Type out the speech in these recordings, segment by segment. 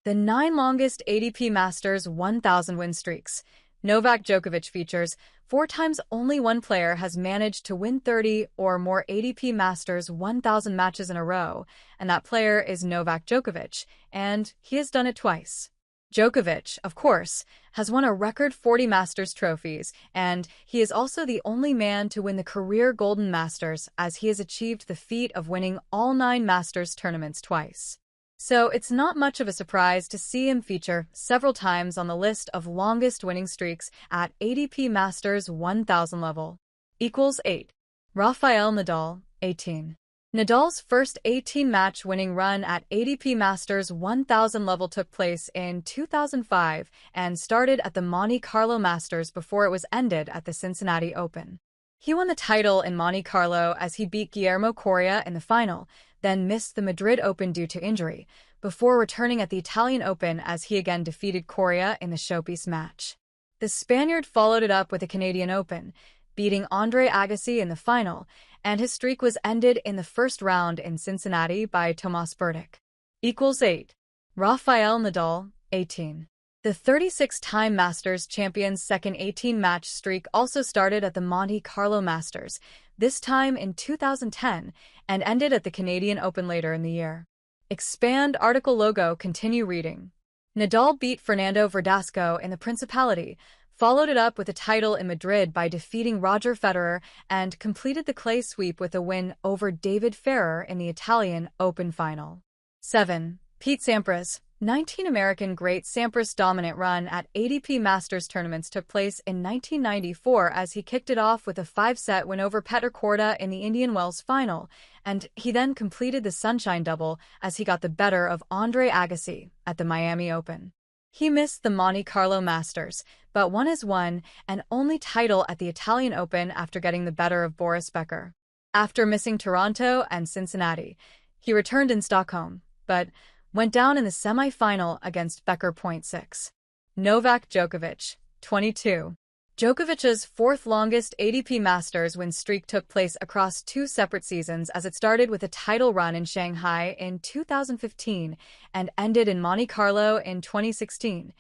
The 9 longest ATP Masters 1,000 win streaks. Novak Djokovic features 4 times only one player has managed to win 30 or more ATP Masters 1,000 matches in a row, and that player is Novak Djokovic, and he has done it twice. Djokovic, of course, has won a record 40 Masters trophies, and he is also the only man to win the career Golden Masters, as he has achieved the feat of winning all 9 Masters tournaments twice. So it's not much of a surprise to see him feature several times on the list of longest winning streaks at ATP Masters 1000 level. = 8. Rafael Nadal, 18. Nadal's first 18-match winning run at ATP Masters 1000 level took place in 2005 and started at the Monte Carlo Masters before it was ended at the Cincinnati Open. He won the title in Monte Carlo as he beat Guillermo Coria in the final, then missed the Madrid Open due to injury, before returning at the Italian Open as he again defeated Coria in the showpiece match. The Spaniard followed it up with the Canadian Open, beating Andre Agassi in the final, and his streak was ended in the first round in Cincinnati by Tomas Berdych. = 8. Rafael Nadal, 18. The 36-time Masters champion's second 18-match streak also started at the Monte Carlo Masters, this time in 2010, and ended at the Canadian Open later in the year. Expand article logo. Continue reading. Nadal beat Fernando Verdasco in the Principality, followed it up with a title in Madrid by defeating Roger Federer, and completed the clay sweep with a win over David Ferrer in the Italian Open final. 7. Pete Sampras. 19 American great Sampras' dominant run at ATP Masters tournaments took place in 1994 as he kicked it off with a 5-set win over Petr Korda in the Indian Wells final, and he then completed the Sunshine Double as he got the better of Andre Agassi at the Miami Open. He missed the Monte Carlo Masters, but won his one and only title at the Italian Open after getting the better of Boris Becker. After missing Toronto and Cincinnati, he returned in Stockholm, but went down in the semi-final against Becker. 6. Novak Djokovic, 22. Djokovic's 4th longest ATP Masters win streak took place across 2 separate seasons as it started with a title run in Shanghai in 2015 and ended in Monte Carlo in 2016.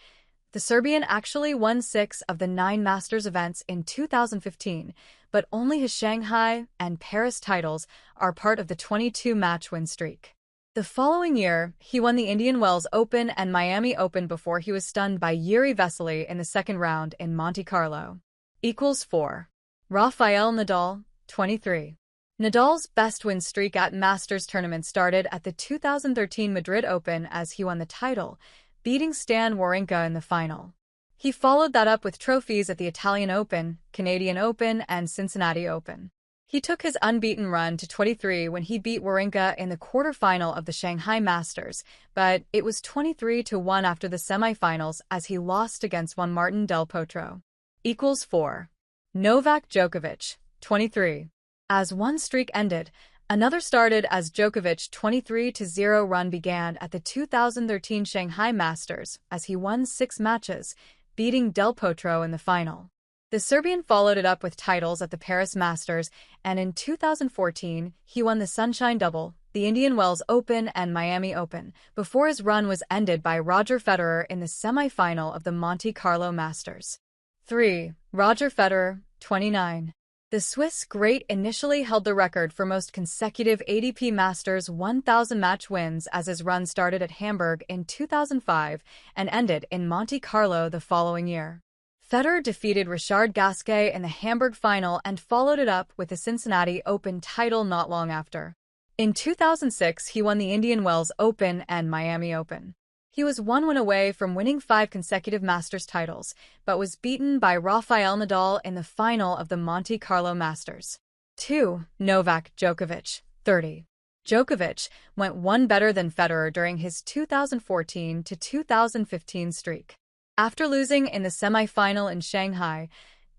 The Serbian actually won 6 of the 9 Masters events in 2015, but only his Shanghai and Paris titles are part of the 22-match win streak. The following year, he won the Indian Wells Open and Miami Open before he was stunned by Jiri Vesely in the second round in Monte Carlo. = 4. Rafael Nadal, 23. Nadal's best win streak at Masters tournaments started at the 2013 Madrid Open as he won the title, beating Stan Wawrinka in the final. He followed that up with trophies at the Italian Open, Canadian Open, and Cincinnati Open. He took his unbeaten run to 23 when he beat Wawrinka in the quarterfinal of the Shanghai Masters, but it was 23-1 after the semifinals as he lost against Juan Martín del Potro. = 4. Novak Djokovic, 23. As one streak ended, another started as Djokovic's 23-0 run began at the 2013 Shanghai Masters as he won 6 matches, beating Del Potro in the final. The Serbian followed it up with titles at the Paris Masters, and in 2014, he won the Sunshine Double, the Indian Wells Open and Miami Open, before his run was ended by Roger Federer in the semi-final of the Monte Carlo Masters. 3. Roger Federer, 29. The Swiss great initially held the record for most consecutive ATP Masters 1000 match wins as his run started at Hamburg in 2005 and ended in Monte Carlo the following year. Federer defeated Richard Gasquet in the Hamburg final and followed it up with the Cincinnati Open title not long after. In 2006, he won the Indian Wells Open and Miami Open. He was 1 win away from winning 5 consecutive Masters titles, but was beaten by Rafael Nadal in the final of the Monte Carlo Masters. 2. Novak Djokovic, 30. Djokovic went one better than Federer during his 2014 to 2015 streak. After losing in the semi-final in Shanghai,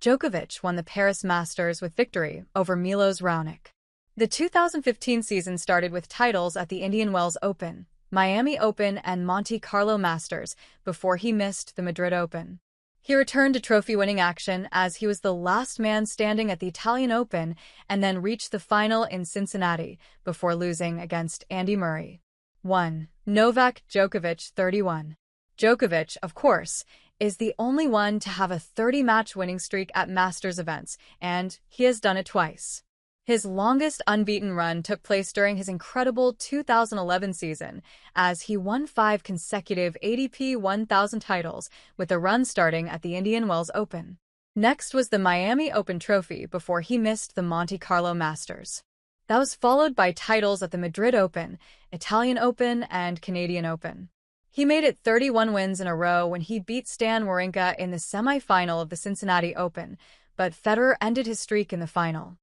Djokovic won the Paris Masters with victory over Milos Raonic. The 2015 season started with titles at the Indian Wells Open, Miami Open, and Monte Carlo Masters before he missed the Madrid Open. He returned to trophy-winning action as he was the last man standing at the Italian Open and then reached the final in Cincinnati before losing against Andy Murray. 1. Novak Djokovic, 31. Djokovic, of course, is the only one to have a 30-match winning streak at Masters events, and he has done it twice. His longest unbeaten run took place during his incredible 2011 season, as he won 5 consecutive ATP 1000 titles, with the run starting at the Indian Wells Open. Next was the Miami Open Trophy before he missed the Monte Carlo Masters. That was followed by titles at the Madrid Open, Italian Open, and Canadian Open. He made it 31 wins in a row when he beat Stan Wawrinka in the semi-final of the Cincinnati Open, but Federer ended his streak in the final.